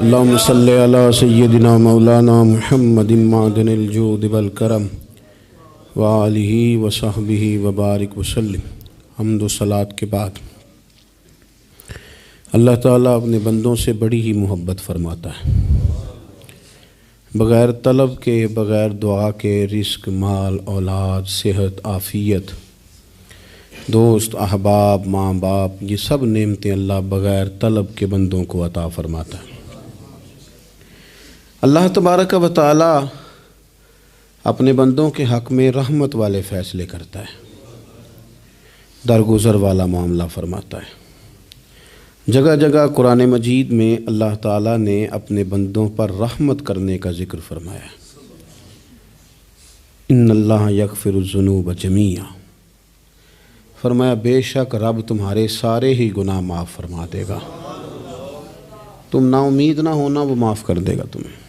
اللہم صلی علی سیدنا مولانا محمد معدن الجود والکرم وآلہ وصحبہ وبارک وسلم۔ حمد و صلاۃ کے بعد اللہ تعالیٰ اپنے بندوں سے بڑی ہی محبت فرماتا ہے۔ بغیر طلب کے، بغیر دعا کے رزق، مال، اولاد، صحت، عافیت، دوست، احباب، ماں باپ، یہ سب نعمتیں اللہ بغیر طلب کے بندوں کو عطا فرماتا ہے۔ اللہ تبارک و تعالی اپنے بندوں کے حق میں رحمت والے فیصلے کرتا ہے، درگزر والا معاملہ فرماتا ہے۔ جگہ جگہ قرآن مجید میں اللہ تعالیٰ نے اپنے بندوں پر رحمت کرنے کا ذکر فرمایا ہے۔ ان اللہ یغفر الذنوب جمیعا، فرمایا بے شک رب تمہارے سارے ہی گناہ معاف فرما دے گا، تم نا امید نہ ہونا، وہ معاف کر دے گا تمہیں۔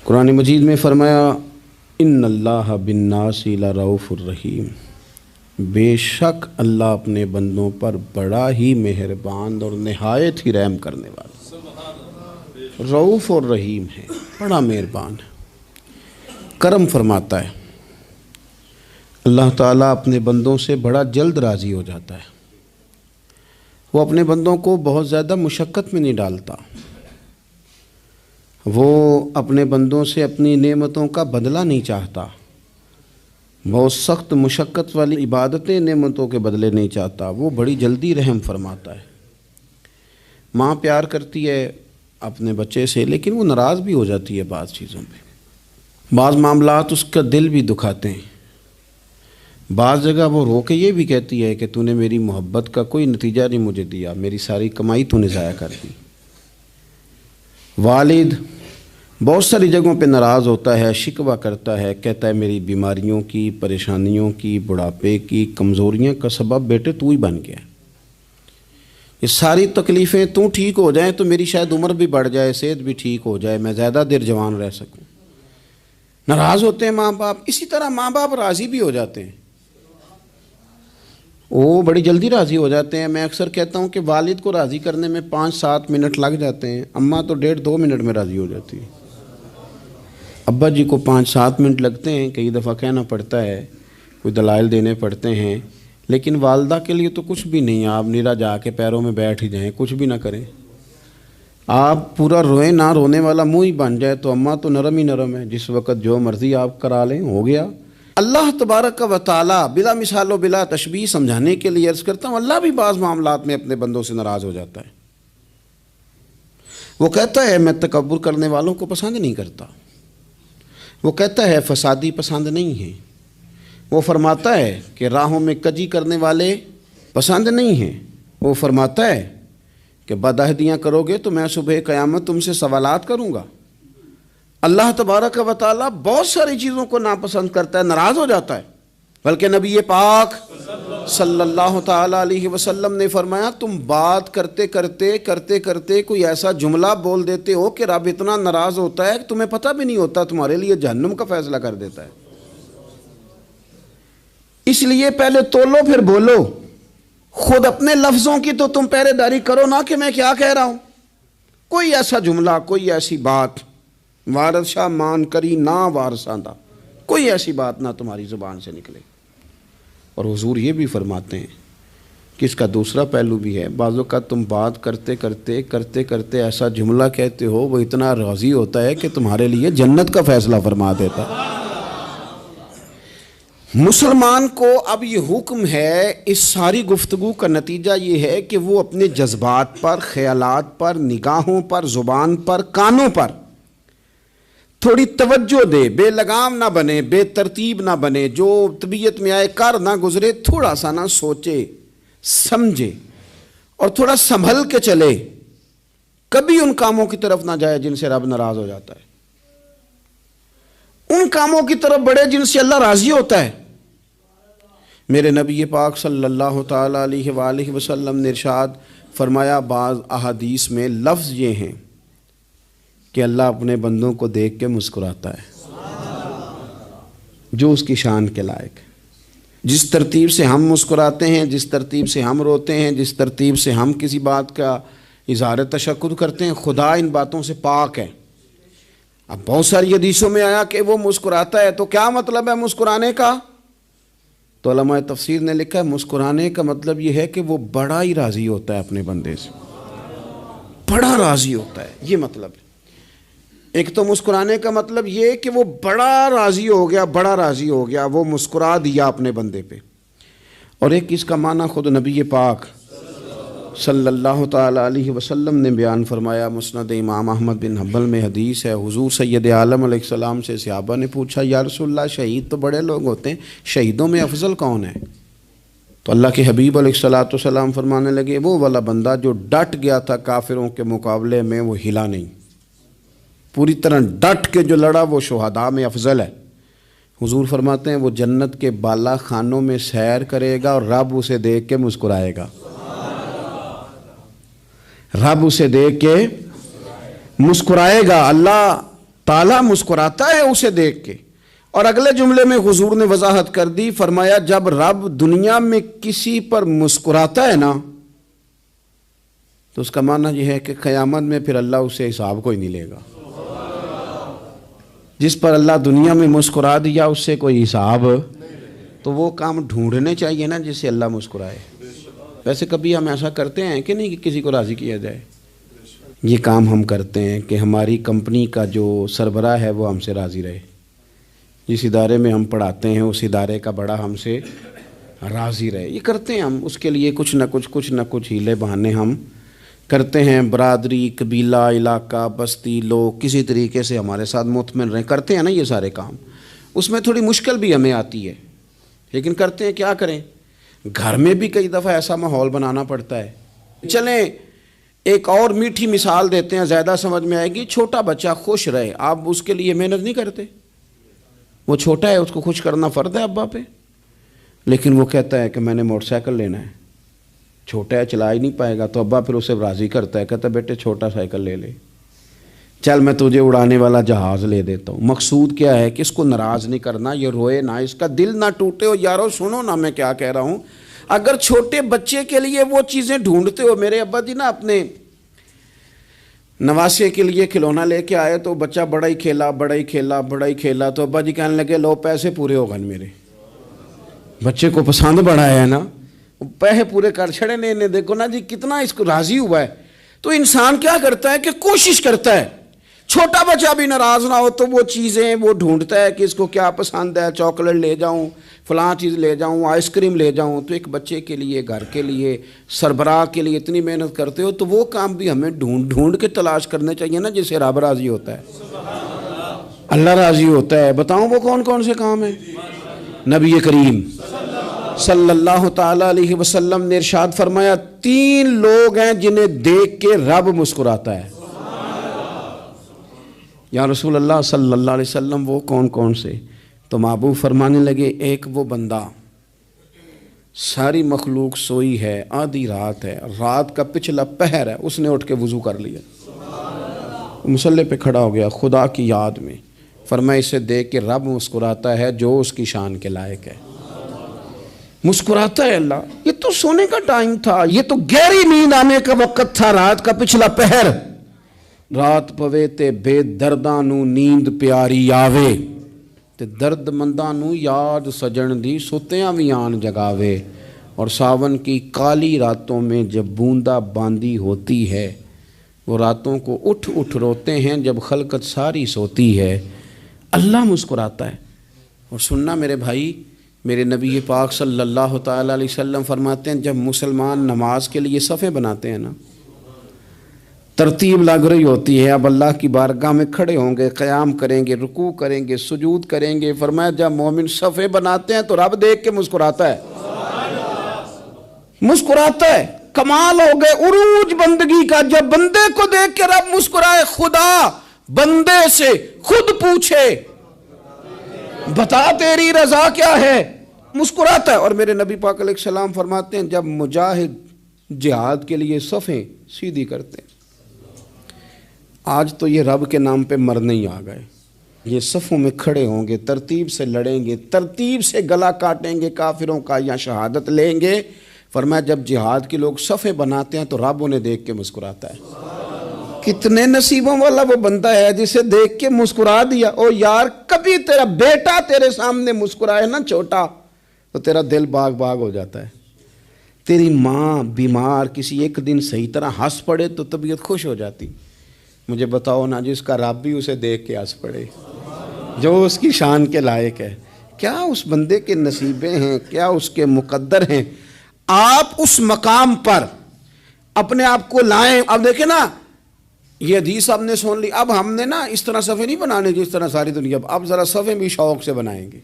قرآن مجید میں فرمایا ان اللہ بالناس لرؤوف الرحیم، بے شک اللہ اپنے بندوں پر بڑا ہی مہربان اور نہایت ہی رحم کرنے والا، رؤوف اور رحیم ہے، بڑا مہربان ہے، کرم فرماتا ہے۔ اللہ تعالیٰ اپنے بندوں سے بڑا جلد راضی ہو جاتا ہے، وہ اپنے بندوں کو بہت زیادہ مشقت میں نہیں ڈالتا، وہ اپنے بندوں سے اپنی نعمتوں کا بدلہ نہیں چاہتا، بہت سخت مشقت والی عبادتیں نعمتوں کے بدلے نہیں چاہتا، وہ بڑی جلدی رحم فرماتا ہے۔ ماں پیار کرتی ہے اپنے بچے سے، لیکن وہ ناراض بھی ہو جاتی ہے بعض چیزوں پہ، بعض معاملات اس کا دل بھی دکھاتے ہیں، بعض جگہ وہ رو کے یہ بھی کہتی ہے کہ تو نے میری محبت کا کوئی نتیجہ نہیں مجھے دیا، میری ساری کمائی تو نے ضائع کر دی۔ والد بہت ساری جگہوں پہ ناراض ہوتا ہے، شکوہ کرتا ہے، کہتا ہے میری بیماریوں کی، پریشانیوں کی، بڑھاپے کی، کمزوریاں کا سبب بیٹے تو ہی بن گیا، یہ ساری تکلیفیں تو ٹھیک ہو جائیں تو میری شاید عمر بھی بڑھ جائے، صحت بھی ٹھیک ہو جائے، میں زیادہ دیر جوان رہ سکوں۔ ناراض ہوتے ہیں ماں باپ، اسی طرح ماں باپ راضی بھی ہو جاتے ہیں، وہ بڑی جلدی راضی ہو جاتے ہیں۔ میں اکثر کہتا ہوں کہ والد کو راضی کرنے میں 5-7 منٹ لگ جاتے ہیں، اماں تو 1.5-2 منٹ میں راضی ہو جاتی ہے۔ ابا جی کو 5-7 منٹ لگتے ہیں، کئی دفعہ کہنا پڑتا ہے، کوئی دلائل دینے پڑتے ہیں، لیکن والدہ کے لیے تو کچھ بھی نہیں، آپ نیرا جا کے پیروں میں بیٹھ ہی جائیں، کچھ بھی نہ کریں، آپ پورا روئیں، نہ رونے والا منہ ہی بن جائے تو اماں تو نرم ہی نرم ہے، جس وقت جو مرضی آپ کرا لیں ہو گیا۔ اللہ تبارک و تعالی بلا مثال و بلا تشبیہ سمجھانے کے لیے عرض کرتا ہوں، اللہ بھی بعض معاملات میں اپنے بندوں سے ناراض ہو جاتا ہے۔ وہ کہتا ہے میں تکبر کرنے والوں کو پسند نہیں کرتا، وہ کہتا ہے فسادی پسند نہیں ہیں، وہ فرماتا ہے کہ راہوں میں کجی کرنے والے پسند نہیں ہیں، وہ فرماتا ہے کہ بدعہدیاں کرو گے تو میں صبح قیامت تم سے سوالات کروں گا۔ اللہ تبارک و تعالیٰ بہت ساری چیزوں کو ناپسند کرتا ہے، ناراض ہو جاتا ہے، بلکہ نبی پاک صلی اللہ تعالیٰ علیہ وسلم نے فرمایا تم بات کرتے کرتے کوئی ایسا جملہ بول دیتے ہو کہ رب اتنا ناراض ہوتا ہے کہ تمہیں پتہ بھی نہیں ہوتا، تمہارے لیے جہنم کا فیصلہ کر دیتا ہے۔ اس لیے پہلے تولو پھر بولو، خود اپنے لفظوں کی تو تم پہرے داری کرو نا کہ میں کیا کہہ رہا ہوں۔ کوئی ایسا جملہ، کوئی ایسی بات وارث شاہ مان کری نہ وارثاندہ، کوئی ایسی بات نہ تمہاری زبان سے نکلے۔ اور حضور یہ بھی فرماتے ہیں کہ اس کا دوسرا پہلو بھی ہے، بعض اوقات تم بات کرتے ایسا جملہ کہتے ہو وہ اتنا راضی ہوتا ہے کہ تمہارے لیے جنت کا فیصلہ فرما دیتا ہے۔ مسلمان کو اب یہ حکم ہے، اس ساری گفتگو کا نتیجہ یہ ہے کہ وہ اپنے جذبات پر، خیالات پر، نگاہوں پر، زبان پر، کانوں پر تھوڑی توجہ دے، بے لگام نہ بنے، بے ترتیب نہ بنے، جو طبیعت میں آئے کر نہ گزرے، تھوڑا سا نہ سوچے سمجھے اور تھوڑا سنبھل کے چلے، کبھی ان کاموں کی طرف نہ جائے جن سے رب ناراض ہو جاتا ہے، ان کاموں کی طرف بڑھے جن سے اللہ راضی ہوتا ہے۔ میرے نبی پاک صلی اللہ تعالیٰ علیہ وآلہ وسلم نے ارشاد فرمایا، بعض احادیث میں لفظ یہ ہیں کہ اللہ اپنے بندوں کو دیکھ کے مسکراتا ہے، جو اس کی شان کے لائق ہے۔ جس ترتیب سے ہم مسکراتے ہیں، جس ترتیب سے ہم روتے ہیں، جس ترتیب سے ہم کسی بات کا اظہار تشکر کرتے ہیں، خدا ان باتوں سے پاک ہے۔ اب بہت ساری حدیثوں میں آیا کہ وہ مسکراتا ہے، تو کیا مطلب ہے مسکرانے کا؟ تو علماء تفسیر نے لکھا ہے مسکرانے کا مطلب یہ ہے کہ وہ بڑا ہی راضی ہوتا ہے اپنے بندے سے، بڑا راضی ہوتا ہے، یہ مطلب ہے۔ ایک تو مسکرانے کا مطلب یہ کہ وہ بڑا راضی ہو گیا، بڑا راضی ہو گیا، وہ مسکرا دیا اپنے بندے پہ۔ اور ایک اس کا معنی خود نبی پاک صلی اللہ تعالیٰ علیہ وسلم نے بیان فرمایا۔ مسند امام احمد بن حنبل میں حدیث ہے، حضور سید عالم علیہ السلام سے صحابہ نے پوچھا یا رسول اللہ شہید تو بڑے لوگ ہوتے ہیں، شہیدوں میں افضل کون ہے؟ تو اللہ کے حبیب علیہ السلام فرمانے لگے وہ والا بندہ جو ڈٹ گیا تھا کافروں کے مقابلے میں، وہ ہلا نہیں، پوری طرح ڈٹ کے جو لڑا وہ شہداء میں افضل ہے۔ حضور فرماتے ہیں وہ جنت کے بالا خانوں میں سیر کرے گا اور رب اسے دیکھ کے مسکرائے گا، رب اسے دیکھ کے مسکرائے گا، اللہ تعالیٰ مسکراتا ہے اسے دیکھ کے۔ اور اگلے جملے میں حضور نے وضاحت کر دی، فرمایا جب رب دنیا میں کسی پر مسکراتا ہے نا تو اس کا معنی یہ ہے کہ قیامت میں پھر اللہ اسے حساب کوئی نہیں لے گا۔ جس پر اللہ دنیا میں مسکرا دیا اس سے کوئی حساب، تو وہ کام ڈھونڈنے چاہیے نا جس سے اللہ مسکرائے۔ ویسے کبھی ہم ایسا کرتے ہیں کہ نہیں کہ کسی کو راضی کیا جائے؟ یہ کام ہم کرتے ہیں کہ ہماری کمپنی کا جو سربراہ ہے وہ ہم سے راضی رہے، جس ادارے میں ہم پڑھاتے ہیں اس ادارے کا بڑا ہم سے راضی رہے، یہ کرتے ہیں ہم۔ اس کے لیے کچھ نہ کچھ ہیلے بہانے ہم کرتے ہیں، برادری، قبیلہ، علاقہ، بستی، لوگ کسی طریقے سے ہمارے ساتھ مطمئن رہیں، کرتے ہیں نا یہ سارے کام۔ اس میں تھوڑی مشکل بھی ہمیں آتی ہے لیکن کرتے ہیں، کیا کریں؟ گھر میں بھی کئی دفعہ ایسا ماحول بنانا پڑتا ہے۔ چلیں ایک اور میٹھی مثال دیتے ہیں، زیادہ سمجھ میں آئے گی۔ چھوٹا بچہ خوش رہے، آپ اس کے لیے محنت نہیں کرتے؟ وہ چھوٹا ہے، اس کو خوش کرنا فرض ہے ابا پہ، لیکن وہ کہتا ہے کہ میں نے موٹر سائیکل لینا ہے، چھوٹا ہے چلا ہی نہیں پائے گا، تو ابا پھر اسے راضی کرتا ہے، کہتا ہے بیٹے چھوٹا سائیکل لے لے، چل میں تجھے اڑانے والا جہاز لے دیتا ہوں۔ مقصود کیا ہے کہ اس کو ناراض نہیں کرنا، یہ روئے نہ، اس کا دل نہ ٹوٹے۔ ہو یارو سنو نا میں کیا کہہ رہا ہوں، اگر چھوٹے بچے کے لیے وہ چیزیں ڈھونڈتے ہو، میرے ابا جی نا اپنے نواسے کے لیے کھلونا لے کے آئے تو بچہ بڑا ہی کھیلا، تو ابا جی کہنے لگے لو پیسے پورے ہو گئے میرے، بچے کو پسند بڑا ہے نا، پیسے پورے کر چھڑے نے، دیکھو نا جی کتنا اس کو راضی ہوا ہے۔ تو انسان کیا کرتا ہے کہ کوشش کرتا ہے، چھوٹا بچہ بھی ناراض نہ ہو تو وہ چیزیں وہ ڈھونڈتا ہے کہ اس کو کیا پسند ہے، چاکلیٹ لے جاؤں، فلاں چیز لے جاؤں، آئس کریم لے جاؤں۔ تو ایک بچے کے لیے، گھر کے لیے، سربراہ کے لیے اتنی محنت کرتے ہو تو وہ کام بھی ہمیں ڈھونڈ کے تلاش کرنے چاہیے نا جس سے رب راضی ہوتا ہے، اللہ راضی ہوتا ہے۔ بتاؤں وہ کون کون سے کام ہیں؟ نبی کریم صلی اللہ تعالیٰ علیہ وسلم نے ارشاد فرمایا 3 لوگ ہیں جنہیں دیکھ کے رب مسکراتا ہے۔ یا رسول اللہ صلی اللہ علیہ وسلم وہ کون کون سے؟ تو محبوب فرمانے لگے ایک وہ بندہ ساری مخلوق سوئی ہے، آدھی رات ہے، رات کا پچھلا پہر ہے، اس نے اٹھ کے وضو کر لیا، مصلی پہ کھڑا ہو گیا خدا کی یاد میں، فرمایا اسے دیکھ کے رب مسکراتا ہے جو اس کی شان کے لائق ہے، مسکراتا ہے اللہ۔ یہ تو سونے کا ٹائم تھا، یہ تو گہری نیند آنے کا وقت تھا، رات کا پچھلا پہر، رات پوے تے بے درداں نو نیند پیاری آوے تے درد منداں نو یاد سجن دی ستیاں وی آن جگاوے، اور ساون کی کالی راتوں میں جب بوندا باندی ہوتی ہے، وہ راتوں کو اٹھ روتے ہیں جب خلقت ساری سوتی ہے، اللہ مسکراتا ہے۔ اور سننا میرے بھائی، میرے نبی پاک صلی اللہ تعالیٰ علیہ وسلم فرماتے ہیں جب مسلمان نماز کے لیے صفیں بناتے ہیں نا، ترتیب لگ رہی ہوتی ہے، اب اللہ کی بارگاہ میں کھڑے ہوں گے، قیام کریں گے، رکوع کریں گے، سجود کریں گے، فرمایا جب مومن صفیں بناتے ہیں تو رب دیکھ کے مسکراتا ہے، مسکراتا ہے۔ کمال ہو گئے عروج بندگی کا، جب بندے کو دیکھ کے رب مسکرائے، خدا بندے سے خود پوچھے بتا تیری رضا کیا ہے، مسکراتا ہے۔ اور میرے نبی پاک علیہ السلام فرماتے ہیں جب مجاہد جہاد کے لیے صفیں سیدھی کرتے ہیں، آج تو یہ رب کے نام پہ مرنے ہی آ گئے، یہ صفوں میں کھڑے ہوں گے، ترتیب سے لڑیں گے، ترتیب سے گلا کاٹیں گے کافروں کا یا شہادت لیں گے، فرمایا جب جہاد کے لوگ صفیں بناتے ہیں تو رب انہیں دیکھ کے مسکراتا ہے۔ کتنے نصیبوں والا وہ بندہ ہے جسے دیکھ کے مسکرا دیا۔ او یار کبھی تیرا بیٹا تیرے سامنے مسکرائے نا چھوٹا تو تیرا دل باغ باغ ہو جاتا ہے۔ تیری ماں بیمار کسی ایک دن صحیح طرح ہنس پڑے تو طبیعت خوش ہو جاتی۔ مجھے بتاؤ نا جس کا رب بھی اسے دیکھ کے ہنس پڑے، جو اس کی شان کے لائق ہے، کیا اس بندے کے نصیبیں ہیں، کیا اس کے مقدر ہیں۔ آپ اس مقام پر اپنے آپ کو لائیں۔ اب دیکھیں نا یہ حدیث آپ نے سن لی، اب ہم نے نا اس طرح صفحے نہیں بنانے جس طرح ساری دنیا، اب ذرا صفحے بھی شوق سے بنائیں گے۔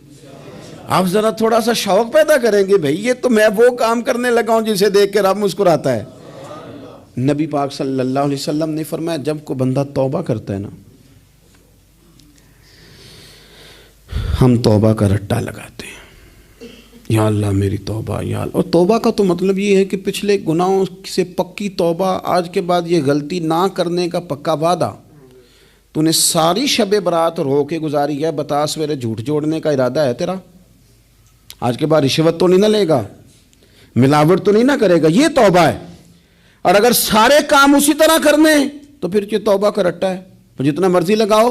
اب ذرا تھوڑا سا شوق پیدا کریں گے، بھئی یہ تو میں وہ کام کرنے لگا ہوں جسے دیکھ کے رب مسکراتا ہے۔ نبی پاک صلی اللہ علیہ وسلم نے فرمایا جب کوئی بندہ توبہ کرتا ہے نا، ہم توبہ کا رٹا لگاتے ہیں، یا اللہ میری توبہ یا اللہ۔ اور توبہ کا تو مطلب یہ ہے کہ پچھلے گناہوں سے پکی توبہ، آج کے بعد یہ غلطی نہ کرنے کا پکا وعدہ۔ تو نے ساری شب برات رو کے گزاری ہے، بتا سویرے جھوٹ جوڑنے کا ارادہ ہے تیرا؟ آج کے بعد رشوت تو نہیں نہ لے گا، ملاوٹ تو نہیں نہ کرے گا، یہ توبہ ہے۔ اور اگر سارے کام اسی طرح کرنے تو پھر یہ توبہ کا رٹا ہے، تو جتنا مرضی لگاؤ۔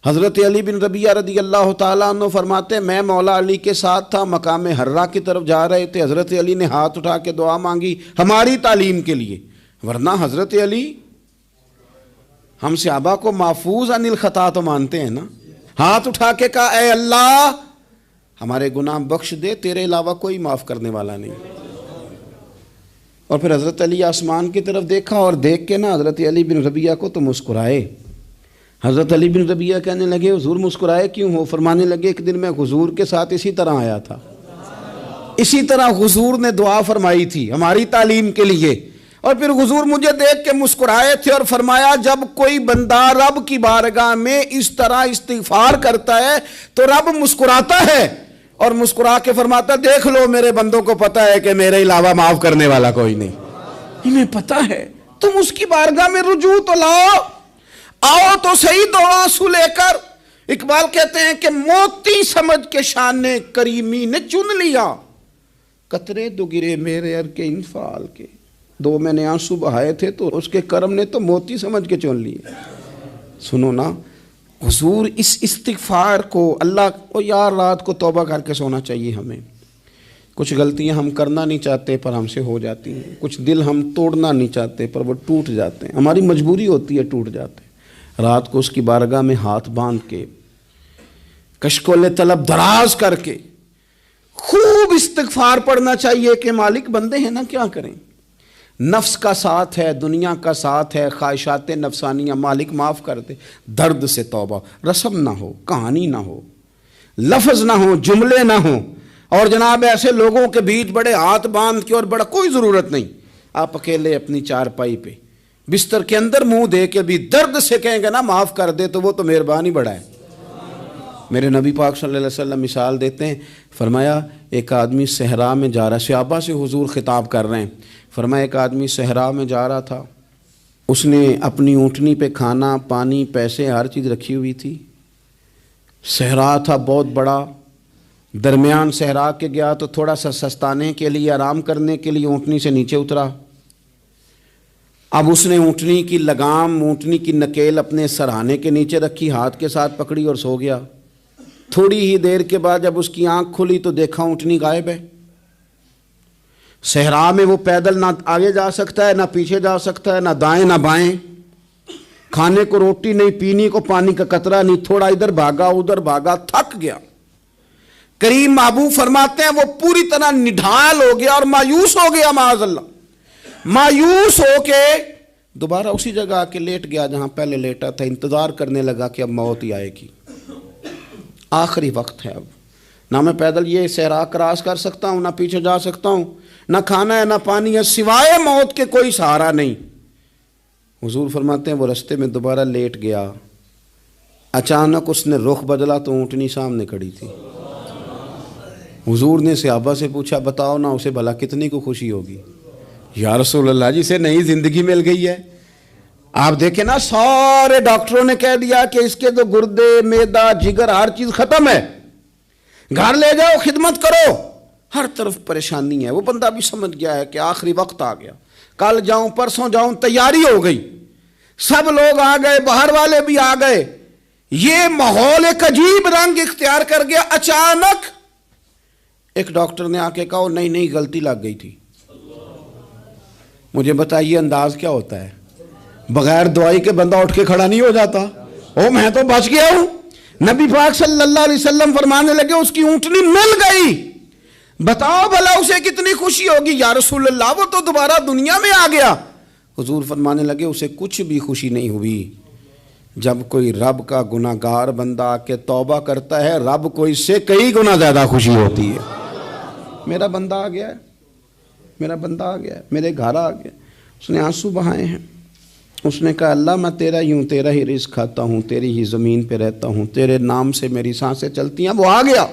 حضرت علی بن ربیعہ رضی اللہ تعالیٰ عنہ فرماتے ہیں میں مولا علی کے ساتھ تھا، مقام حرہ کی طرف جا رہے تھے، حضرت علی نے ہاتھ اٹھا کے دعا مانگی ہماری تعلیم کے لیے، ورنہ حضرت علی ہم صحابہ کو محفوظ عن الخطا تو مانتے ہیں نا۔ ہاتھ اٹھا کے کہا اے اللہ ہمارے گناہ بخش دے، تیرے علاوہ کوئی معاف کرنے والا نہیں۔ اور پھر حضرت علی آسمان کی طرف دیکھا اور دیکھ کے نا حضرت علی بن ربیعہ کو تو مسکرائے۔ حضرت علی بن ربیعہ کہنے لگے حضور مسکرائے کیوں ہو؟ فرمانے لگے ایک دن میں حضور کے ساتھ اسی طرح آیا تھا، اسی طرح حضور نے دعا فرمائی تھی ہماری تعلیم کے لیے، اور پھر حضور مجھے دیکھ کے مسکرائے تھے اور فرمایا جب کوئی بندہ رب کی بارگاہ میں اس طرح استغفار کرتا ہے تو رب مسکراتا ہے، اور مسکرا کے فرماتا دیکھ لو میرے بندوں کو پتا ہے کہ میرے علاوہ معاف کرنے والا کوئی نہیں، انہیں پتا ہے، تم اس کی بارگاہ میں رجوع تو لاؤ، آؤ تو صحیح دو آنسو لے کر۔ اقبال کہتے ہیں کہ موتی سمجھ کے شان کریمی نے چن لیا، قطرے دو گرے میرے ار کے انفعال کے، دو میں نے آنسو بہائے تھے تو اس کے کرم نے تو موتی سمجھ کے چن لیے۔ سنو نا حضور اس استغفار کو اللہ کو یار رات کو توبہ کر کے سونا چاہیے ہمیں۔ کچھ غلطیاں ہم کرنا نہیں چاہتے پر ہم سے ہو جاتی ہیں، کچھ دل ہم توڑنا نہیں چاہتے پر وہ ٹوٹ جاتے ہیں، ہماری مجبوری ہوتی ہے ٹوٹ جاتے ہیں۔ رات کو اس کی بارگاہ میں ہاتھ باندھ کے کشکول طلب دراز کر کے خوب استغفار پڑھنا چاہیے کہ مالک بندے ہیں نا کیا کریں، نفس کا ساتھ ہے، دنیا کا ساتھ ہے، خواہشات نفسانیہ، مالک معاف کر دے۔ درد سے توبہ، رسم نہ ہو، کہانی نہ ہو، لفظ نہ ہو، جملے نہ ہوں، اور جناب ایسے لوگوں کے بیچ بڑے ہاتھ باندھ کے اور بڑا کوئی ضرورت نہیں، آپ اکیلے اپنی چارپائی پہ بستر کے اندر منہ دے کے بھی درد سے کہیں گے نا معاف کر دے تو وہ تو مہربانی بڑا ہے۔ میرے نبی پاک صلی اللہ علیہ وسلم مثال دیتے ہیں، فرمایا ایک آدمی صحرا میں جا رہا، صحابہ سے حضور خطاب کر رہے ہیں، فرمایا ایک آدمی صحرا میں جا رہا تھا، اس نے اپنی اونٹنی پہ کھانا پانی پیسے ہر چیز رکھی ہوئی تھی، صحرا تھا بہت بڑا، درمیان صحرا کے گیا تو تھوڑا سا سستانے کے لیے آرام کرنے کے لیے اونٹنی سے نیچے اترا، اب اس نے اونٹنی کی لگام اونٹنی کی نکیل اپنے سرہانے کے نیچے رکھی، ہاتھ کے ساتھ پکڑی اور سو گیا۔ تھوڑی ہی دیر کے بعد جب اس کی آنکھ کھلی تو دیکھا اونٹنی غائب ہے۔ صحرا میں وہ پیدل نہ آگے جا سکتا ہے، نہ پیچھے جا سکتا ہے، نہ دائیں نہ بائیں، کھانے کو روٹی نہیں، پینے کو پانی کا قطرہ نہیں، تھوڑا ادھر بھاگا ادھر بھاگا، تھک گیا۔ کریم محبوب فرماتے ہیں وہ پوری طرح نڈھال ہو گیا اور مایوس ہو گیا، معاذ اللہ، مایوس ہو کے دوبارہ اسی جگہ آ کے لیٹ گیا جہاں پہلے لیٹا تھا، انتظار کرنے لگا کہ اب موت ہی آئے گی، آخری وقت ہے، اب نہ میں پیدل یہ صحرا کراس کر سکتا ہوں، نہ پیچھے جا سکتا ہوں، نہ کھانا ہے نہ پانی ہے، سوائے موت کے کوئی سہارا نہیں۔ حضور فرماتے ہیں وہ رستے میں دوبارہ لیٹ گیا، اچانک اس نے رخ بدلا تو اونٹنی سامنے کھڑی تھی۔ حضور نے صحابہ سے پوچھا بتاؤ نا اسے بھلا کتنی کو خوشی ہوگی؟ یا رسول اللہ جسے نئی زندگی مل گئی ہے۔ آپ دیکھیں نا سارے ڈاکٹروں نے کہہ دیا کہ اس کے تو گردے معدہ جگر ہر چیز ختم ہے، گھر لے جاؤ خدمت کرو، ہر طرف پریشانی ہے. وہ بندہ بھی سمجھ گیا ہے کہ آخری وقت آ گیا, کل جاؤں پرسوں جاؤں, تیاری ہو گئی, سب لوگ آ گئے, باہر والے بھی آ گئے, یہ ماحول ایک عجیب رنگ اختیار کر گیا. اچانک ایک ڈاکٹر نے آ کے کہا نہیں نہیں غلطی لگ گئی تھی. مجھے بتائیے انداز کیا ہوتا ہے؟ بغیر دوائی کے بندہ اٹھ کے کھڑا نہیں ہو جاتا. او میں تو بچ گیا ہوں. نبی پاک صلی اللہ علیہ وسلم فرمانے لگے اس کی اونٹنی مل گئی. بتاؤ بھلا اسے کتنی خوشی ہوگی. یا رسول اللہ وہ تو دوبارہ دنیا میں آ گیا. حضور فرمانے لگے اسے کچھ بھی خوشی نہیں ہوئی. جب کوئی رب کا گناہ گار بندہ آ کے توبہ کرتا ہے, رب کو اس سے کئی گنا زیادہ خوشی ہوتی ہے. میرا بندہ آ گیا ہے, میرا بندہ آ گیا ہے, میرے گھر آ گیا. اس نے آنسو بہائے ہیں. اس نے کہا اللہ میں تیرا ہی ہوں, تیرا ہی رزق کھاتا ہوں, تیری ہی زمین پہ رہتا ہوں, تیرے نام سے میری سانسیں چلتی ہیں. وہ آ گیا.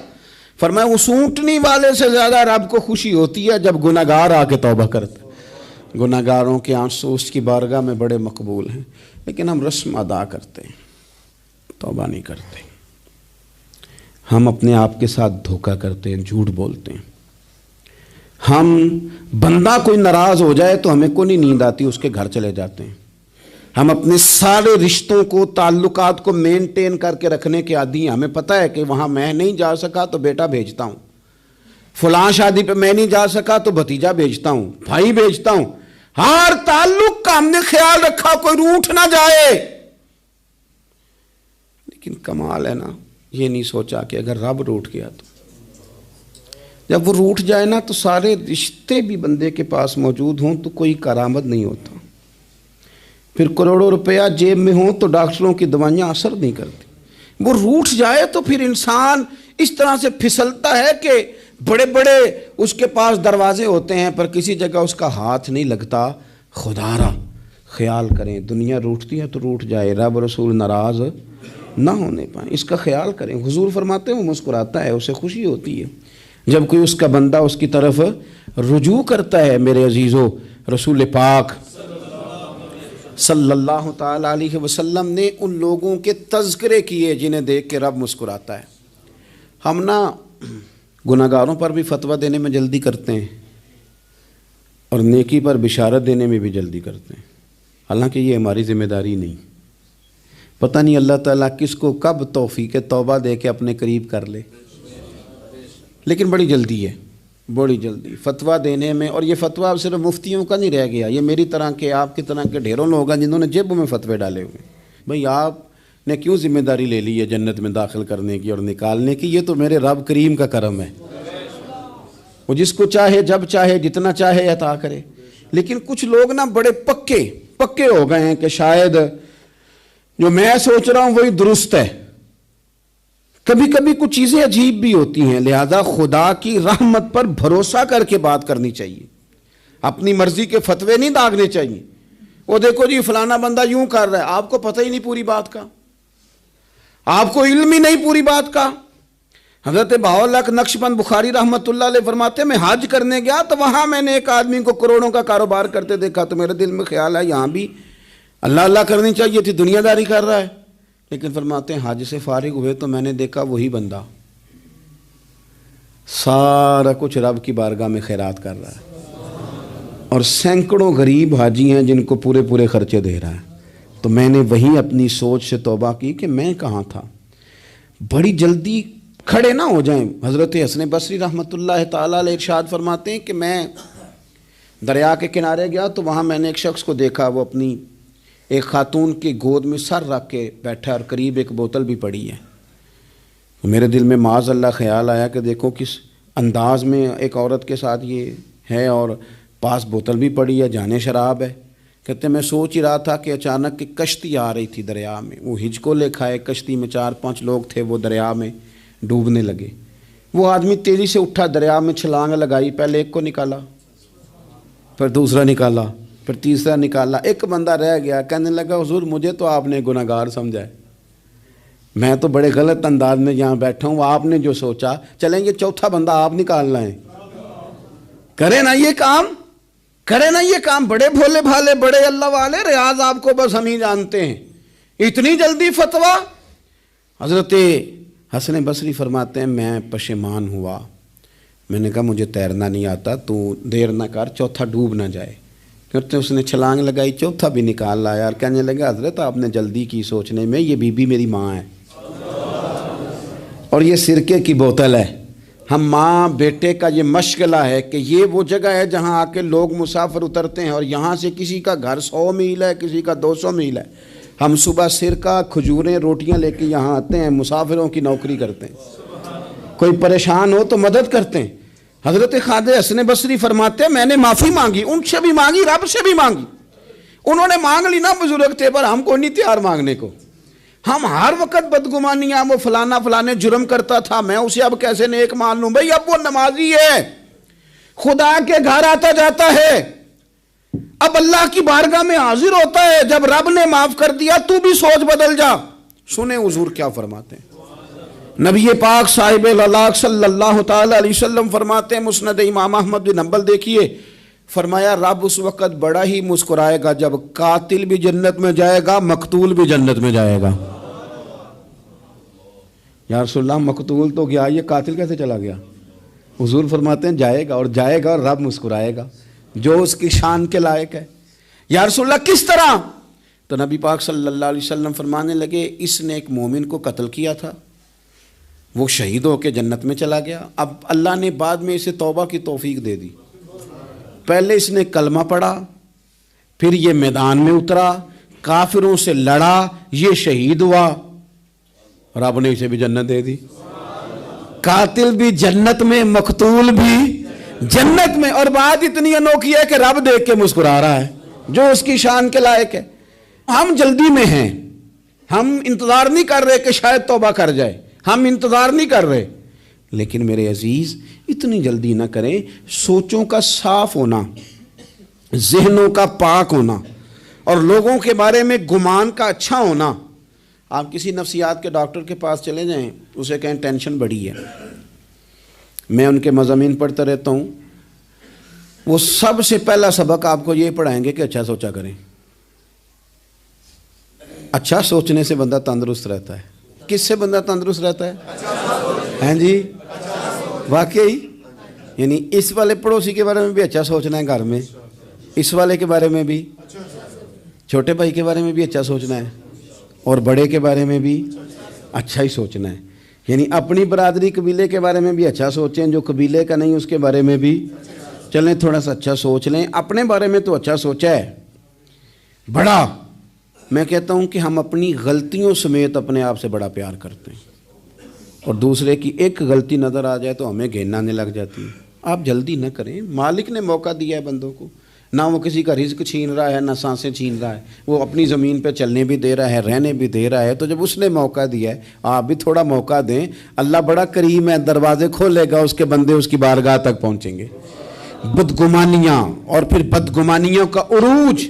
فرمایا اس اونٹنی والے سے زیادہ رب کو خوشی ہوتی ہے جب گناہ گار آ کے توبہ کرتا ہے. گناہ گاروں کے آنسو اس کی بارگاہ میں بڑے مقبول ہیں. لیکن ہم رسم ادا کرتے ہیں, توبہ نہیں کرتے. ہم اپنے آپ کے ساتھ دھوکہ کرتے ہیں, جھوٹ بولتے ہیں. ہم بندہ کوئی ناراض ہو جائے تو ہمیں کو نہیں نیند آتی, اس کے گھر چلے جاتے ہیں. ہم اپنے سارے رشتوں کو, تعلقات کو مینٹین کر کے رکھنے کے عادی ہیں. ہمیں پتہ ہے کہ وہاں میں نہیں جا سکا تو بیٹا بھیجتا ہوں, فلاں شادی پہ میں نہیں جا سکا تو بھتیجا بھیجتا ہوں, بھائی بھیجتا ہوں. ہر تعلق کا ہم نے خیال رکھا کوئی روٹھ نہ جائے. لیکن کمال ہے نا, یہ نہیں سوچا کہ اگر رب روٹھ گیا تو جب وہ روٹھ جائے نا تو سارے رشتے بھی بندے کے پاس موجود ہوں تو کوئی کارآمد نہیں ہوتا. پھر کروڑوں روپیہ جیب میں ہوں تو ڈاکٹروں کی دوائیاں اثر نہیں کرتی. وہ روٹھ جائے تو پھر انسان اس طرح سے پھسلتا ہے کہ بڑے بڑے اس کے پاس دروازے ہوتے ہیں پر کسی جگہ اس کا ہاتھ نہیں لگتا. خدا را خیال کریں, دنیا روٹتی ہے تو روٹھ جائے, رب رسول ناراض نہ ہونے پائیں, اس کا خیال کریں. حضور فرماتے ہیں وہ مسکراتا ہے, اسے خوشی ہوتی ہے جب کوئی اس کا بندہ اس کی طرف رجوع کرتا ہے. میرے عزیزو, رسول پاک صلی اللہ تعالی علیہ وسلم نے ان لوگوں کے تذکرے کیے جنہیں دیکھ کے رب مسکراتا ہے. ہم نا گناہ گاروں پر بھی فتویٰ دینے میں جلدی کرتے ہیں اور نیکی پر بشارت دینے میں بھی جلدی کرتے ہیں, حالانکہ یہ ہماری ذمہ داری نہیں. پتہ نہیں اللہ تعالیٰ کس کو کب توفیق توبہ دے کے اپنے قریب کر لے, لیکن بڑی جلدی ہے, بڑی جلدی فتویٰ دینے میں. اور یہ فتویٰ صرف مفتیوں کا نہیں رہ گیا, یہ میری طرح کے, آپ کی طرح کے ڈھیروں لوگ ہیں جنہوں نے جیبوں میں فتوے ڈالے ہوئے. بھئی آپ نے کیوں ذمہ داری لے لی ہے جنت میں داخل کرنے کی اور نکالنے کی؟ یہ تو میرے رب کریم کا کرم ہے, وہ جس کو چاہے جب چاہے جتنا چاہے عطا کرے. لیکن کچھ لوگ نا بڑے پکے ہو گئے ہیں کہ شاید جو میں سوچ رہا ہوں وہی درست ہے. کبھی کبھی کچھ چیزیں عجیب بھی ہوتی ہیں, لہذا خدا کی رحمت پر بھروسہ کر کے بات کرنی چاہیے. اپنی مرضی کے فتوے نہیں داغنے چاہیے. وہ دیکھو جی فلانا بندہ یوں کر رہا ہے, آپ کو پتہ ہی نہیں پوری بات کا, آپ کو علم ہی نہیں پوری بات کا. حضرت بہاءاللہ نقشبند بخاری رحمۃ اللہ علیہ فرماتے ہیں میں حج کرنے گیا تو وہاں میں نے ایک آدمی کو کروڑوں کا کاروبار کرتے دیکھا تو میرے دل میں خیال ہے یہاں بھی اللہ اللہ کرنی چاہیے تھی, دنیا داری کر رہا ہے. لیکن فرماتے ہیں حج سے فارغ ہوئے تو میں نے دیکھا وہی بندہ سارا کچھ رب کی بارگاہ میں خیرات کر رہا ہے اور سینکڑوں غریب حاجی ہیں جن کو پورے پورے خرچے دے رہا ہے. تو میں نے وہی اپنی سوچ سے توبہ کی کہ میں کہاں تھا. بڑی جلدی کھڑے نہ ہو جائیں. حضرت حسن بصری رحمۃ اللہ تعالیٰ علیہ ارشاد فرماتے ہیں کہ میں دریا کے کنارے گیا تو وہاں میں نے ایک شخص کو دیکھا, وہ اپنی ایک خاتون کی گود میں سر رکھ کے بیٹھا اور قریب ایک بوتل بھی پڑی ہے. میرے دل میں معاذ اللہ خیال آیا کہ دیکھو کس انداز میں ایک عورت کے ساتھ یہ ہے اور پاس بوتل بھی پڑی ہے, جانے شراب ہے. کہتے میں سوچ ہی رہا تھا کہ اچانک ایک کشتی آ رہی تھی دریا میں. وہ ہچکو لے کھائے, کشتی میں 4-5 لوگ تھے, وہ دریا میں ڈوبنے لگے. وہ آدمی تیزی سے اٹھا, دریا میں چھلانگ لگائی, پہلے ایک کو نکالا, پھر دوسرا نکالا, پھر تیسرا نکالا. ایک بندہ رہ گیا, کہنے لگا حضور مجھے تو آپ نے گناہ گار سمجھا ہے, میں تو بڑے غلط انداز میں یہاں بیٹھا ہوں, آپ نے جو سوچا. چلیں گے چوتھا بندہ آپ نکالنا ہے, کرے نا یہ کام, کرے نا یہ کام. بڑے بھولے بھالے, بڑے اللہ والے, ریاض آپ کو بس ہم ہی جانتے ہیں. اتنی جلدی فتویٰ. حضرت حسن بصری فرماتے ہیں میں پشیمان ہوا, میں نے کہا مجھے تیرنا نہیں آتا، تو دیر نہ کر، چوتھا ڈوب نہ جائے۔ کرتے اس نے چھلانگ لگائی، چوتھا بھی نکال لایا اور کہنے لگا حضرت آپ نے جلدی کی سوچنے میں، یہ بی بی میری ماں ہے اور یہ سرکے کی بوتل ہے۔ ہم ماں بیٹے کا یہ مشغلہ ہے کہ یہ وہ جگہ ہے جہاں آ کے لوگ مسافر اترتے ہیں، اور یہاں سے کسی کا گھر 100 میل ہے، کسی کا 200 میل ہے۔ ہم صبح سرکہ، کھجوریں، روٹیاں لے کے یہاں آتے ہیں، مسافروں کی نوکری کرتے ہیں، کوئی پریشان ہو تو مدد کرتے ہیں۔ حضرت خواجہ حسن بصری فرماتے ہیں میں نے معافی مانگی، ان سے بھی مانگی، رب سے بھی مانگی۔ انہوں نے مانگ لی نا بزرگ تھے، پر ہم کو نہیں تیار مانگنے کو۔ ہم ہر وقت بدگمانیاں، وہ فلانا فلانے جرم کرتا تھا، میں اسے اب کیسے نیک مان لوں؟ بھئی اب وہ نمازی ہے، خدا کے گھر آتا جاتا ہے، اب اللہ کی بارگاہ میں حاضر ہوتا ہے، جب رب نے معاف کر دیا تو بھی سوچ بدل جا۔ سنیں حضور کیا فرماتے ہیں۔ نبی پاک صاحب اللہ صلی اللہ تعالی علیہ وسلم فرماتے ہیں، مسند امام احمد بن حنبل دیکھیے، فرمایا رب اس وقت بڑا ہی مسکرائے گا جب قاتل بھی جنت میں جائے گا، مقتول بھی جنت میں جائے گا۔ یا رسول اللہ مقتول تو گیا، یہ قاتل کیسے چلا گیا؟ حضور فرماتے ہیں جائے گا، اور جائے گا اور رب مسکرائے گا، جو اس کی شان کے لائق ہے۔ یا رسول اللہ کس طرح؟ تو نبی پاک صلی اللہ علیہ وسلم فرمانے لگے اس نے ایک مومن کو قتل کیا تھا، وہ شہید ہو کے جنت میں چلا گیا، اب اللہ نے بعد میں اسے توبہ کی توفیق دے دی۔ پہلے اس نے کلمہ پڑھا، پھر یہ میدان میں اترا، کافروں سے لڑا، یہ شہید ہوا، رب نے اسے بھی جنت دے دی۔ قاتل بھی جنت میں، مقتول بھی جنت میں، اور بات اتنی انوکھی ہے کہ رب دیکھ کے مسکرا رہا ہے، جو اس کی شان کے لائق ہے۔ ہم جلدی میں ہیں، ہم انتظار نہیں کر رہے کہ شاید توبہ کر جائے، ہم انتظار نہیں کر رہے، لیکن میرے عزیز اتنی جلدی نہ کریں۔ سوچوں کا صاف ہونا، ذہنوں کا پاک ہونا، اور لوگوں کے بارے میں گمان کا اچھا ہونا۔ آپ کسی نفسیات کے ڈاکٹر کے پاس چلے جائیں، اسے کہیں ٹینشن بڑی ہے، میں ان کے مضامین پڑھتا رہتا ہوں، وہ سب سے پہلا سبق آپ کو یہ پڑھائیں گے کہ اچھا سوچا کریں۔ اچھا سوچنے سے بندہ تندرست رہتا ہے۔ کس سے بندہ تندرست رہتا ہے؟ ہیں جی واقعی، یعنی اس والے پڑوسی کے بارے میں بھی اچھا سوچنا ہے، گھر میں اس والے کے بارے میں بھی، چھوٹے بھائی کے بارے میں بھی اچھا سوچنا ہے، اور بڑے کے بارے میں بھی اچھا ہی سوچنا ہے۔ یعنی اپنی برادری قبیلے کے بارے میں بھی اچھا سوچیں، جو قبیلے کا نہیں اس کے بارے میں بھی چلیں تھوڑا سا اچھا سوچ لیں۔ اپنے بارے میں تو اچھا سوچا ہے بڑا، میں کہتا ہوں کہ ہم اپنی غلطیوں سمیت اپنے آپ سے بڑا پیار کرتے ہیں، اور دوسرے کی ایک غلطی نظر آ جائے تو ہمیں گھن آنے لگ جاتی ہے۔ آپ جلدی نہ کریں، مالک نے موقع دیا ہے بندوں کو، نہ وہ کسی کا رزق چھین رہا ہے، نہ سانسیں چھین رہا ہے، وہ اپنی زمین پہ چلنے بھی دے رہا ہے، رہنے بھی دے رہا ہے، تو جب اس نے موقع دیا ہے آپ بھی تھوڑا موقع دیں۔ اللہ بڑا کریم ہے، دروازے کھولے گا، اس کے بندے اس کی بارگاہ تک پہنچیں گے۔ بدگمانیاں اور پھر بدگمانیوں کا عروج،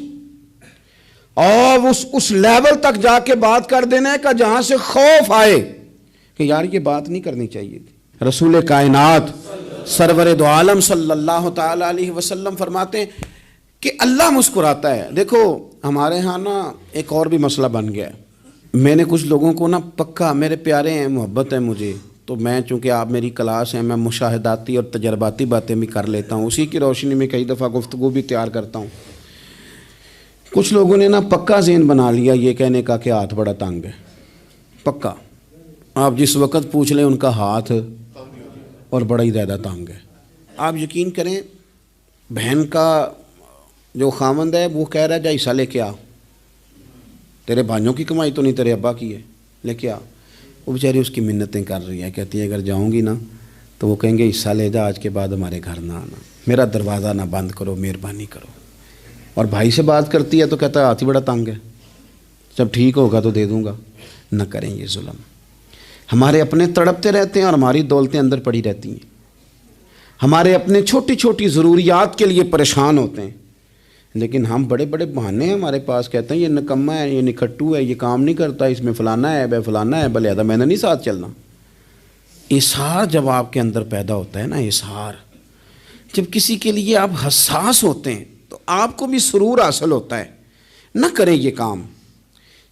اور اس لیول تک جا کے بات کر دینا ہے کہ جہاں سے خوف آئے کہ یار یہ بات نہیں کرنی چاہیے تھی۔ رسول کائنات سرور دو عالم صلی اللہ تعالی علیہ وسلم فرماتے ہیں کہ اللہ مسکراتا ہے۔ دیکھو ہمارے ہاں نا ایک اور بھی مسئلہ بن گیا ہے، میں نے کچھ لوگوں کو نا پکا، میرے پیارے ہیں، محبت ہے مجھے، تو میں چونکہ آپ میری کلاس ہیں، میں مشاہداتی اور تجرباتی باتیں بھی کر لیتا ہوں، اسی کی روشنی میں کئی دفعہ گفتگو بھی تیار کرتا ہوں۔ کچھ لوگوں نے نا پکا ذہن بنا لیا یہ کہنے کا کہ ہاتھ بڑا تنگ ہے، پکا، آپ جس وقت پوچھ لیں ان کا ہاتھ اور بڑا ہی زیادہ تنگ ہے۔ آپ یقین کریں، بہن کا جو خامند ہے وہ کہہ رہا ہے جا حصہ لے کے آ، تیرے بھائیوں کی کمائی تو نہیں، تیرے ابا کی ہے، لے کے آ۔ وہ بیچاری اس کی منتیں کر رہی ہے، کہتی ہے اگر جاؤں گی نا تو وہ کہیں گے حصہ لے جا، آج کے بعد ہمارے گھر نہ آنا، میرا دروازہ نہ بند کرو، مہربانی کرو۔ اور بھائی سے بات کرتی ہے تو کہتا ہے ہاتھ ہی بڑا تنگ ہے، جب ٹھیک ہوگا تو دے دوں گا۔ نہ کریں یہ ظلم۔ ہمارے اپنے تڑپتے رہتے ہیں اور ہماری دولتیں اندر پڑی رہتی ہیں، ہمارے اپنے چھوٹی چھوٹی ضروریات کے لیے پریشان ہوتے ہیں، لیکن ہم بڑے بڑے بہانے ہیں ہمارے پاس، کہتے ہیں یہ نکمہ ہے، یہ نکھٹو ہے، یہ کام نہیں کرتا، اس میں فلانا ہے، بے فلانا ہے، بلہذا میں نے نہیں ساتھ چلنا۔ اظہار جب آپ کے اندر پیدا ہوتا ہے نا، اظہار جب کسی کے لیے آپ حساس ہوتے ہیں تو آپ کو بھی سرور حاصل ہوتا ہے۔ نہ کریں یہ کام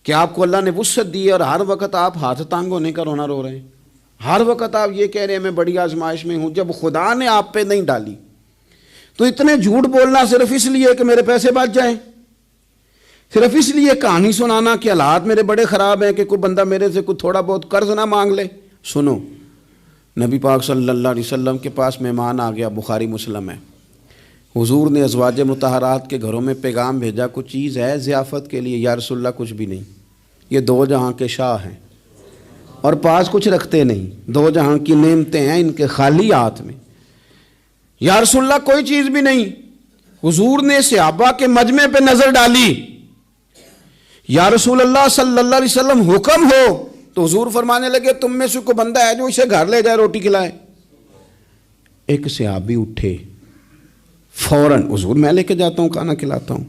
کہ آپ کو اللہ نے وسعت دی اور ہر وقت آپ ہاتھ تانگ ہونے کا رونا رو رہے ہیں۔ ہر وقت آپ یہ کہہ رہے ہیں میں بڑی آزمائش میں ہوں، جب خدا نے آپ پہ نہیں ڈالی تو اتنے جھوٹ بولنا صرف اس لیے کہ میرے پیسے بچ جائیں، صرف اس لیے کہانی سنانا کہ حالات میرے بڑے خراب ہیں کہ کوئی بندہ میرے سے کوئی تھوڑا بہت قرض نہ مانگ لے۔ سنو، نبی پاک صلی اللہ علیہ وسلم کے پاس مہمان آ گیا، بخاری مسلم ہے، حضور نے ازواج مطہرات کے گھروں میں پیغام بھیجا، کچھ چیز ہے ضیافت کے لیے؟ یا رسول اللہ کچھ بھی نہیں، یہ دو جہاں کے شاہ ہیں اور پاس کچھ رکھتے نہیں، دو جہاں کی نعمتیں ہیں ان کے خالی ہاتھ میں۔ یا رسول اللہ کوئی چیز بھی نہیں۔ حضور نے صحابہ کے مجمع پہ نظر ڈالی، یا رسول اللہ صلی اللہ علیہ وسلم حکم ہو، تو حضور فرمانے لگے تم میں سے کوئی بندہ ہے جو اسے گھر لے جائے روٹی کھلائے؟ ایک صحابی اٹھے فوراً، حضور میں لے کے جاتا ہوں کھانا کھلاتا ہوں۔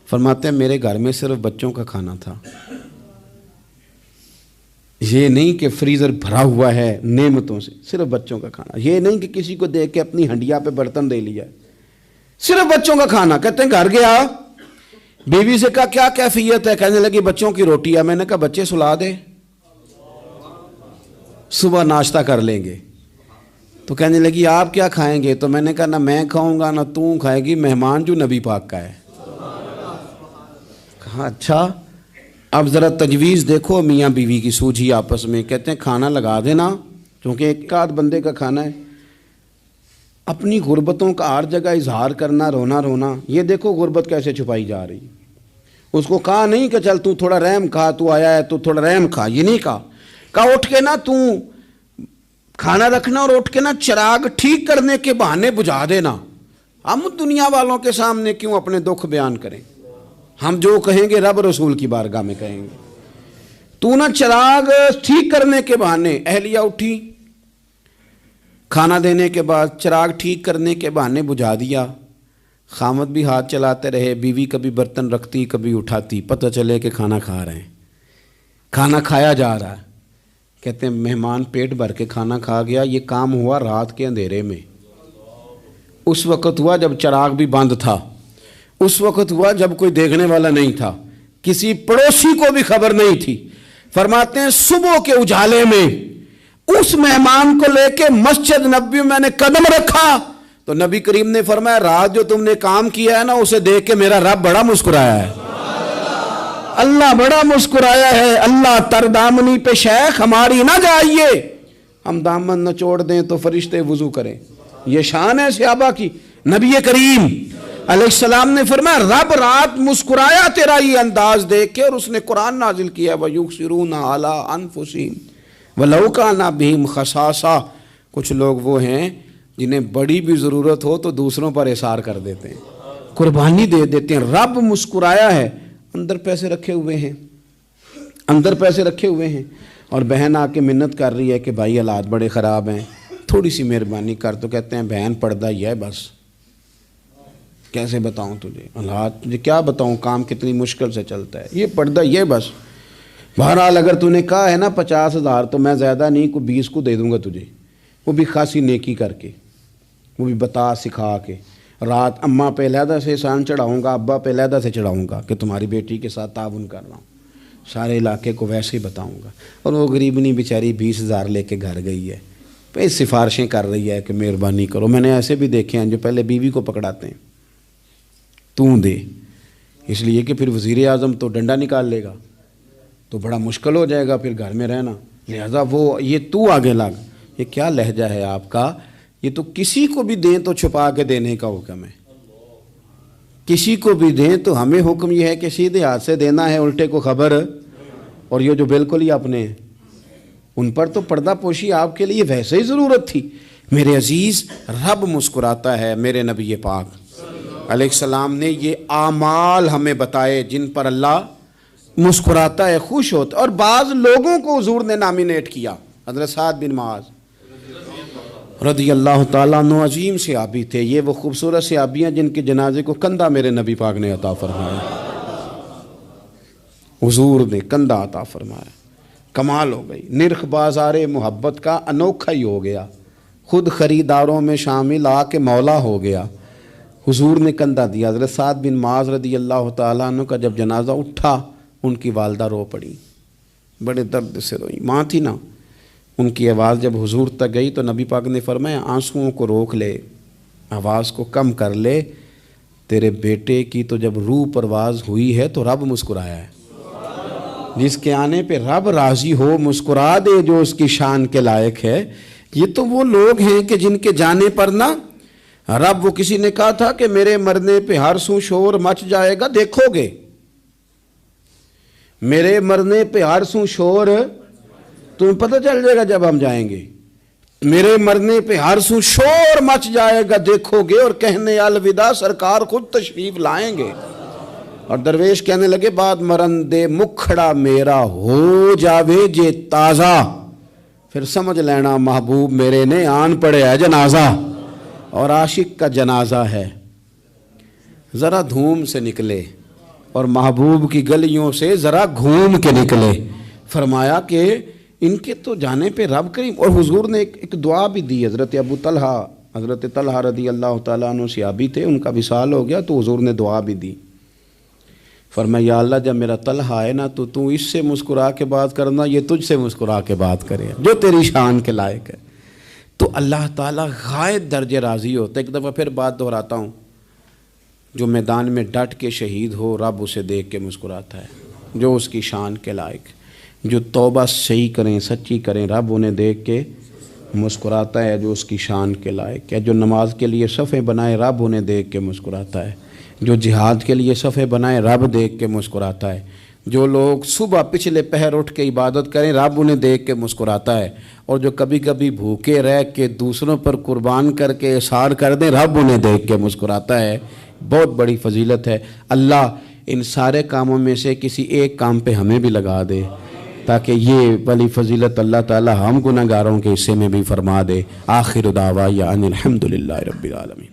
فرماتے ہیں میرے گھر میں صرف بچوں کا کھانا تھا، یہ نہیں کہ فریزر بھرا ہوا ہے نعمتوں سے، صرف بچوں کا کھانا، یہ نہیں کہ کسی کو دیکھ کے اپنی ہنڈیا پہ برتن دے لیا، صرف بچوں کا کھانا۔ کہتے ہیں گھر گیا، بیوی سے کہا کیا کیفیت ہے؟ کہنے لگی بچوں کی روٹی ہے۔ میں نے کہا بچے سلا دے، صبح ناشتہ کر لیں گے۔ تو کہنے لگی آپ کیا کھائیں گے؟ تو میں نے کہا نہ میں کھاؤں گا نہ تو کھائے گی، مہمان جو نبی پاک کا ہے۔ کہا اچھا، اب ذرا تجویز دیکھو میاں بیوی کی سوجھی آپس میں۔ کہتے ہیں کھانا لگا دینا، کیونکہ ایک آدھ بندے کا کھانا ہے۔ اپنی غربتوں کا ہر جگہ اظہار کرنا، رونا رونا، یہ دیکھو غربت کیسے چھپائی جا رہی۔ اس کو کہا نہیں کہ چل تو تھوڑا رحم کھا، تو آیا ہے تو تھوڑا رحم کھا، یہ نہیں کہا اٹھ کے نا تو کھانا رکھنا اور اٹھ کے نا چراغ ٹھیک کرنے کے بہانے بجھا دینا۔ ہم دنیا والوں کے سامنے کیوں اپنے دکھ بیان کریں؟ ہم جو کہیں گے رب رسول کی بارگاہ میں کہیں گے۔ تو نا چراغ ٹھیک کرنے کے بہانے، اہلیہ اٹھی، کھانا دینے کے بعد چراغ ٹھیک کرنے کے بہانے بجھا دیا۔ خامد بھی ہاتھ چلاتے رہے، بیوی کبھی برتن رکھتی کبھی اٹھاتی، پتہ چلے کہ کھانا کھا رہے ہیں، کھانا کھایا جا رہا ہے۔ کہتے ہیں مہمان پیٹ بھر کے کھانا کھا گیا۔ یہ کام ہوا رات کے اندھیرے میں، اس وقت ہوا جب چراغ بھی بند تھا، اس وقت ہوا جب کوئی دیکھنے والا نہیں تھا، کسی پڑوسی کو بھی خبر نہیں تھی۔ فرماتے ہیں صبح کے اجالے میں اس مہمان کو لے کے مسجد نبوی میں نے قدم رکھا تو نبی کریم نے فرمایا رات جو تم نے کام کیا ہے نا اسے دیکھ کے میرا رب بڑا مسکرایا ہے، اللہ بڑا مسکرایا ہے۔ اللہ تر دامنی پہ شیخ ہماری نہ جائیے، ہم دامن نچوڑ دیں تو فرشتے وضو کریں۔ یہ شان ہے صحابہ کی۔ نبی کریم علیہ السلام نے فرمایا رب رات مسکرایا تیرا یہ انداز دیکھ کے، اور اس نے قرآن نازل کیا وَيُؤْثِرُونَ عَلَىٰ أَنفُسِهِمْ وَلَوْ كَانَ بِهِمْ خَصَاصَةٌ۔ کچھ لوگ وہ ہیں جنہیں بڑی بھی ضرورت ہو تو دوسروں پر اثار کر دیتے ہیں، قربانی دے دیتے ہیں۔ رب مسکرایا ہے، اندر پیسے رکھے ہوئے ہیں، اندر پیسے رکھے ہوئے ہیں، اور بہن آ کے منت کر رہی ہے کہ بھائی حالات بڑے خراب ہیں، تھوڑی سی مہربانی کر۔ تو کہتے ہیں بہن پردہ ہی ہے بس، کیسے بتاؤں تجھے حالات، مجھے کیا بتاؤں کام کتنی مشکل سے چلتا ہے، یہ پردہ یہ بس۔ بہرحال اگر تو نے کہا ہے نا 50,000 تو میں زیادہ نہیں کوئی 20 کو دے دوں گا تجھے، وہ بھی خاصی نیکی کر کے، وہ بھی بتا سکھا کے۔ رات اماں پہ علیحدہ سے احسان چڑھاؤں گا، ابا پہ علیحدہ سے چڑھاؤں گا کہ تمہاری بیٹی کے ساتھ تعاون کر رہا ہوں، سارے علاقے کو ویسے ہی بتاؤں گا۔ اور وہ غریبنی بیچاری 20,000 لے کے گھر گئی ہے، پھر سفارشیں کر رہی ہے کہ مہربانی کرو۔ میں نے ایسے بھی دیکھے ہیں جو پہلے بیوی کو پکڑاتے ہیں تو دے، اس لیے کہ پھر وزیر اعظم تو ڈنڈا نکال لے گا تو بڑا مشکل ہو جائے گا پھر گھر میں رہنا، لہذا وہ یہ تو آگے لگ۔ یہ کیا لہجہ ہے آپ کا؟ یہ تو کسی کو بھی دیں تو چھپا کے دینے کا حکم ہے، کسی کو بھی دیں تو ہمیں حکم یہ ہے کہ سیدھے ہاتھ سے دینا ہے، الٹے کو خبر۔ اور یہ جو بالکل ہی اپنے ہیں ان پر تو پردہ پوشی آپ کے لیے ویسے ہی ضرورت تھی۔ میرے عزیز، رب مسکراتا ہے۔ میرے نبی پاک علیہ السلام نے یہ اعمال ہمیں بتائے جن پر اللہ مسکراتا ہے، خوش ہوتا ہے۔ اور بعض لوگوں کو حضور نے نامینیٹ کیا۔ حضرت سعد بن معاذ رضی اللہ تعالیٰ عنہ عظیم صحابی تھے، یہ وہ خوبصورت صحابی ہیں جن کے جنازے کو کندھا میرے نبی پاک نے عطا فرمایا، حضور نے کندھا عطا فرمایا۔ کمال ہو گئی، نرخ بازار محبت کا انوکھا ہی ہو گیا، خود خریداروں میں شامل آ کے مولا ہو گیا۔ حضور نے کندھا دیا۔ حضرت سعد بن معاذ رضی اللہ تعالیٰ عنہ کا جب جنازہ اٹھا، ان کی والدہ رو پڑی، بڑے درد سے روئی، ماں تھی نا، ان کی آواز جب حضور تک گئی تو نبی پاک نے فرمایا آنسوؤں کو روک لے، آواز کو کم کر لے، تیرے بیٹے کی تو جب روح پرواز ہوئی ہے تو رب مسکرایا ہے۔ جس کے آنے پہ رب راضی ہو مسکرا دے جو اس کی شان کے لائق ہے۔ یہ تو وہ لوگ ہیں کہ جن کے جانے پر نہ رب، وہ کسی نے کہا تھا کہ میرے مرنے پہ ہر سو شور مچ جائے گا، دیکھو گے میرے مرنے پہ ہر سو شور تمہیں پتہ چل جائے گا جب ہم جائیں گے، میرے مرنے پہ ہر سو شور مچ جائے گا دیکھو گے، اور کہنے الوداع سرکار خود تشریف لائیں گے۔ اور درویش کہنے لگے بعد مرن دے مکھڑا میرا ہو جاوے جے تازہ، پھر سمجھ لینا محبوب میرے نے آن پڑے ہے جنازہ۔ اور عاشق کا جنازہ ہے، ذرا دھوم سے نکلے اور محبوب کی گلیوں سے ذرا گھوم کے نکلے۔ فرمایا کہ ان کے تو جانے پہ رب کریم، اور حضور نے ایک دعا بھی دی۔ حضرت ابو طلحہ، حضرت طلحہ رضی اللہ تعالیٰ عنہ صحابی تھے، ان کا وصال ہو گیا تو حضور نے دعا بھی دی۔ فرمایا یا اللہ جب میرا طلحہ آئے نا تو اس سے مسکرا کے بات کرنا، یہ تجھ سے مسکرا کے بات کرے جو تیری شان کے لائق ہے۔ تو اللہ تعالیٰ غائب درجے راضی ہوتا ہے۔ ایک دفعہ پھر بات دہراتا ہوں، جو میدان میں ڈٹ کے شہید ہو رب اسے دیکھ کے مسکراتا ہے جو اس کی شان کے لائق۔ جو توبہ صحیح کریں، سچی کریں، رب انہیں دیکھ کے مسکراتا ہے جو اس کی شان کے لائق ہے۔ جو نماز کے لیے صفیں بنائے رب انہیں دیکھ کے مسکراتا ہے۔ جو جہاد کے لیے صفیں بنائے رب دیکھ کے مسکراتا ہے۔ جو لوگ صبح پچھلے پہر اٹھ کے عبادت کریں رب انہیں دیکھ کے مسکراتا ہے۔ اور جو کبھی کبھی بھوکے رہ کے دوسروں پر قربان کر کے احسان کر دیں رب انہیں دیکھ کے مسکراتا ہے۔ بہت بڑی فضیلت ہے۔ اللہ ان سارے کاموں میں سے کسی ایک کام پہ ہمیں بھی لگا دے تاکہ یہ بڑی فضیلت اللہ تعالی ہم گناہگاروں کے حصے میں بھی فرما دے۔ آخر دعوانا ان الحمدللہ رب العالمین۔